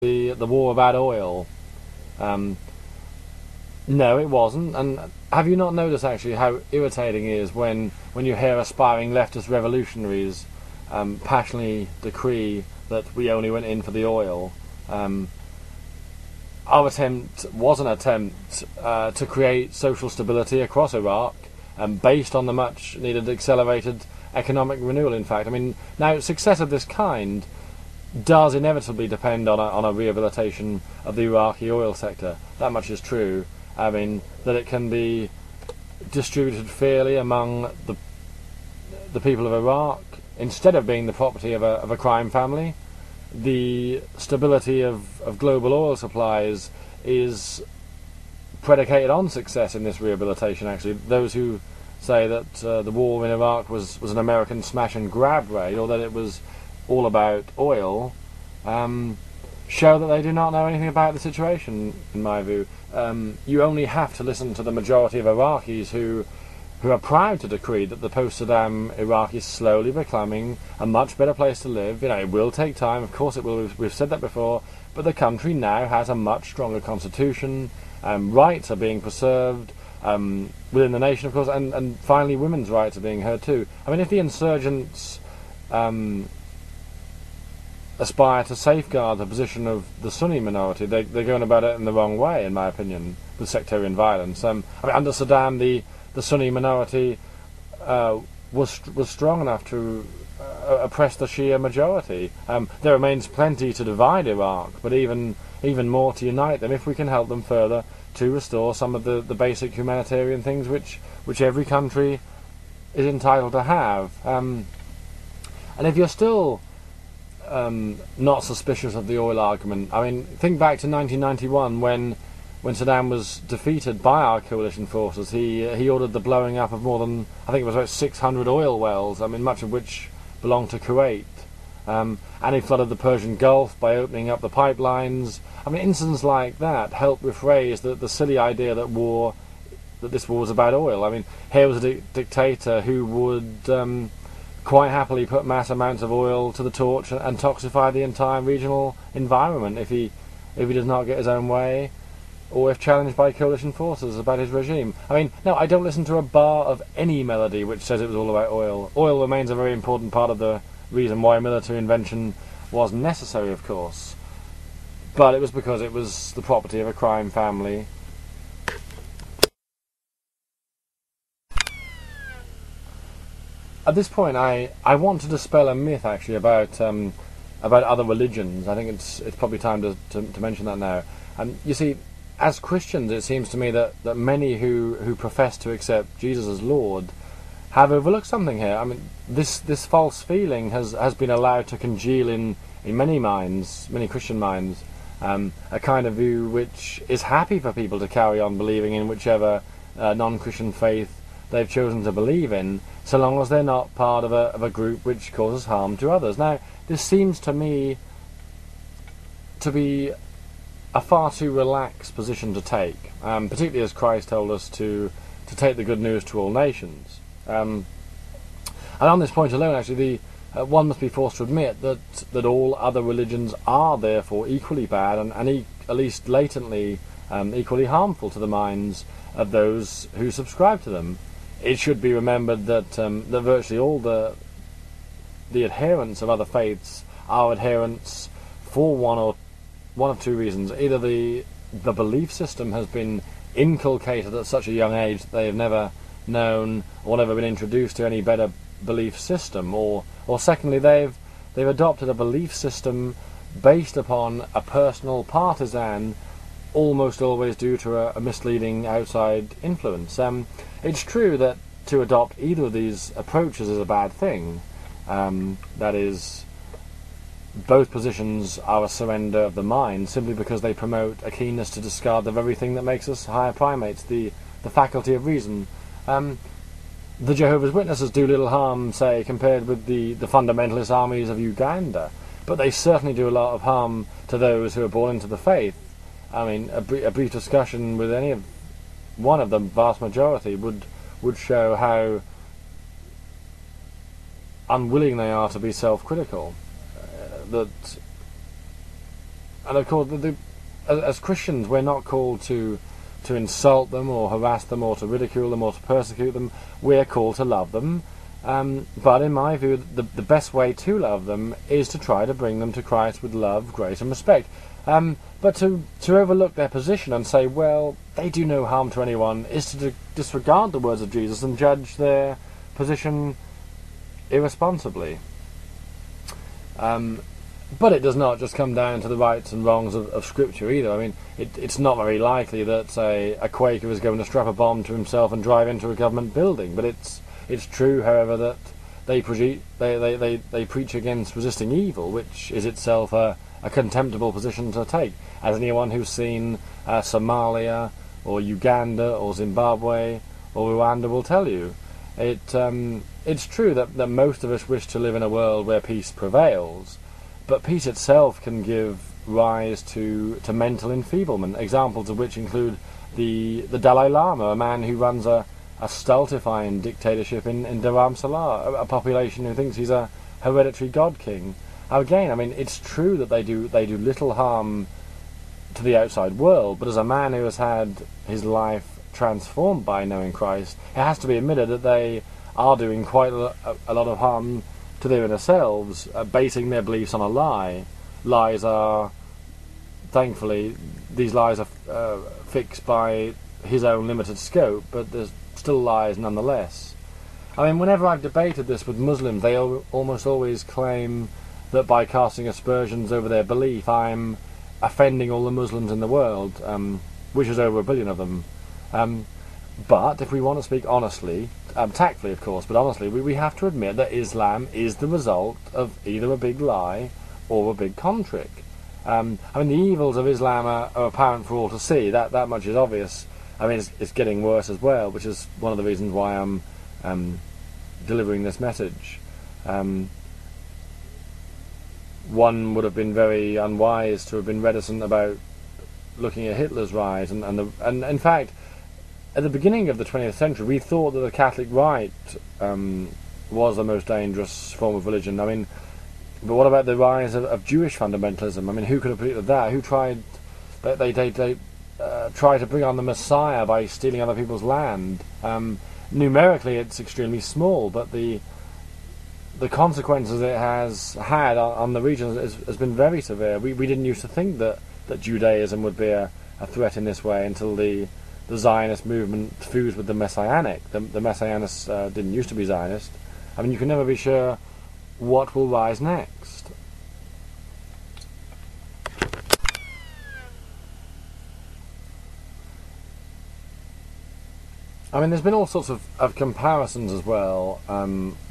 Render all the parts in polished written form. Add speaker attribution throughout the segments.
Speaker 1: the war about oil. Um, no, it wasn't. And have you not noticed actually how irritating it is when you hear aspiring leftist revolutionaries passionately decree that we only went in for the oil? Our attempt was an attempt to create social stability across Iraq, based on the much needed accelerated economic renewal. In fact, I mean, now success of this kind does inevitably depend on a rehabilitation of the Iraqi oil sector. That much is true. I mean, that it can be distributed fairly among the people of Iraq instead of being the property of a crime family. The stability of global oil supplies is predicated on success in this rehabilitation. Actually, those who say that the war in Iraq was an American smash and grab raid, or that it was all about oil, show that they do not know anything about the situation, in my view. You only have to listen to the majority of Iraqis who are proud to decree that the post-Saddam Iraq is slowly becoming a much better place to live. You know, it will take time, of course it will, we've said that before, but the country now has a much stronger constitution, rights are being preserved within the nation, of course, and finally women's rights are being heard too. I mean, if the insurgents aspire to safeguard the position of the Sunni minority, they're going about it in the wrong way, in my opinion, with sectarian violence. I mean, under Saddam, the Sunni minority was strong enough to oppress the Shia majority. There remains plenty to divide Iraq, but even more to unite them if we can help them further to restore some of the basic humanitarian things which every country is entitled to have. And if you're still not suspicious of the oil argument, I mean, think back to 1991 when Saddam was defeated by our coalition forces. He ordered the blowing up of more than, I think it was about 600 oil wells, I mean, much of which belonged to Kuwait. And he flooded the Persian Gulf by opening up the pipelines. I mean, incidents like that help rephrase the silly idea that this war was about oil. I mean, here was a dictator who would quite happily put mass amounts of oil to the torch and toxify the entire regional environment if he does not get his own way, or if challenged by coalition forces about his regime. I mean, no, I don't listen to a bar of any melody which says it was all about oil. Oil remains a very important part of the reason why military invention was necessary, of course, but it was because it was the property of a crime family. At this point, I want to dispel a myth, actually, about other religions. I think it's probably time to mention that now. You see, as Christians, it seems to me that many who profess to accept Jesus as Lord have overlooked something here. I mean, this false feeling has been allowed to congeal in many minds, many Christian minds, a kind of view which is happy for people to carry on believing in whichever non-Christian faith they've chosen to believe in, so long as they're not part of a group which causes harm to others. Now, this seems to me to be a far too relaxed position to take, particularly as Christ told us to take the good news to all nations. And on this point alone, actually, one must be forced to admit that all other religions are therefore equally bad and at least latently equally harmful to the minds of those who subscribe to them. It should be remembered that virtually all the adherents of other faiths are adherents for one of two reasons. Either the belief system has been inculcated at such a young age that they have never known or never been introduced to any better belief system, or secondly, they've adopted a belief system based upon a personal partisan, almost always due to a misleading outside influence. It's true that to adopt either of these approaches is a bad thing. That is, both positions are a surrender of the mind simply because they promote a keenness to discard the very thing that makes us higher primates, the faculty of reason. The Jehovah's Witnesses do little harm, say, compared with the fundamentalist armies of Uganda, but they certainly do a lot of harm to those who are born into the faith. I mean, a brief discussion with one of the vast majority would show how unwilling they are to be self-critical. and of course, as Christians, we're not called to insult them or harass them or to ridicule them or to persecute them. We're called to love them. But in my view, the best way to love them is to try to bring them to Christ with love, grace and respect. But to overlook their position and say, well, they do no harm to anyone, is to disregard the words of Jesus and judge their position irresponsibly. But it does not just come down to the rights and wrongs of Scripture either. I mean, it's not very likely that, say, a Quaker is going to strap a bomb to himself and drive into a government building. But it's true, however, that they preach against resisting evil, which is itself a contemptible position to take. As anyone who's seen Somalia or Uganda or Zimbabwe or Rwanda will tell you, it's true that most of us wish to live in a world where peace prevails. But peace itself can give rise to mental enfeeblement, examples of which include the Dalai Lama, a man who runs a stultifying dictatorship in Dharamsala, a population who thinks he's a hereditary god king. Again, I mean, it's true that they do little harm to the outside world, but as a man who has had his life transformed by knowing Christ, it has to be admitted that they are doing quite a lot of harm to their inner selves, basing their beliefs on a lie. Lies are, thankfully, these lies are fixed by his own limited scope, but there's still lies nonetheless. I mean, whenever I've debated this with Muslims, they almost always claim that by casting aspersions over their belief, I'm offending all the Muslims in the world, which is over 1 billion of them. But if we want to speak honestly, tactfully of course, but honestly, we have to admit that Islam is the result of either a big lie or a big con trick. I mean, the evils of Islam are apparent for all to see. That much is obvious. I mean, it's getting worse as well, which is one of the reasons why I'm delivering this message. One would have been very unwise to have been reticent about looking at Hitler's rise, and in fact, at the beginning of the 20th century, we thought that the Catholic Rite was the most dangerous form of religion. I mean, but what about the rise of Jewish fundamentalism? I mean, who could have predicted that? Who tried? They try to bring on the Messiah by stealing other people's land. Numerically, it's extremely small, but the consequences it has had on the region has been very severe. We didn't used to think that Judaism would be a threat in this way until the Zionist movement fused with the Messianic. The Messianists didn't used to be Zionist. I mean, you can never be sure what will rise next. I mean, there's been all sorts of comparisons as well,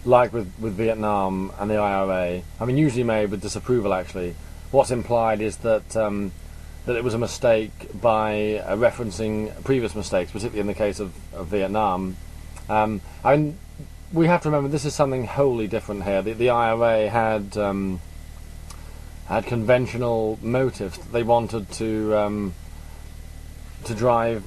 Speaker 1: like with Vietnam and the IRA. I mean, usually made with disapproval, actually. What's implied is that it was a mistake by referencing previous mistakes, particularly in the case of Vietnam. I mean, we have to remember this is something wholly different here. The IRA had conventional motives. They wanted to drive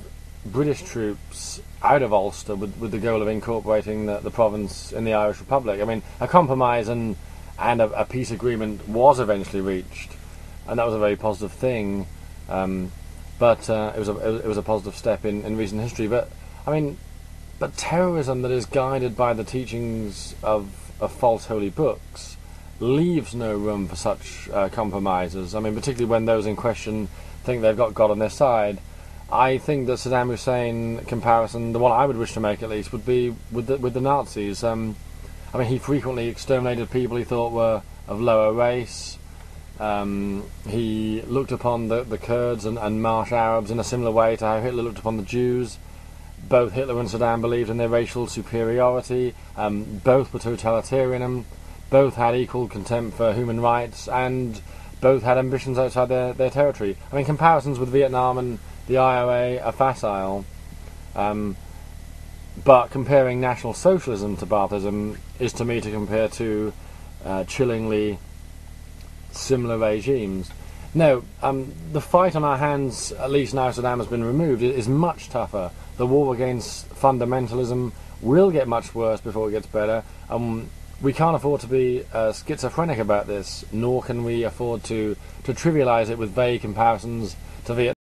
Speaker 1: British troops out of Ulster with the goal of incorporating the province in the Irish Republic. I mean, a compromise and a peace agreement was eventually reached, and that was a very positive thing. But it was a positive step in recent history. But I mean, but terrorism that is guided by the teachings of false holy books leaves no room for such compromises. I mean, particularly when those in question think they've got God on their side. I think the Saddam Hussein comparison, the one I would wish to make at least, would be with the Nazis. I mean, he frequently exterminated people he thought were of lower race. He looked upon the Kurds and Marsh Arabs in a similar way to how Hitler looked upon the Jews. Both Hitler and Saddam believed in their racial superiority. Both were totalitarian. Both had equal contempt for human rights, and both had ambitions outside their territory. I mean, comparisons with Vietnam and the IRA are facile, but comparing National Socialism to Baathism is to me to compare two chillingly similar regimes. No, the fight on our hands, at least now Saddam has been removed, is much tougher. The war against fundamentalism will get much worse before it gets better. We can't afford to be schizophrenic about this, nor can we afford to to trivialize it with vague comparisons to Vietnam.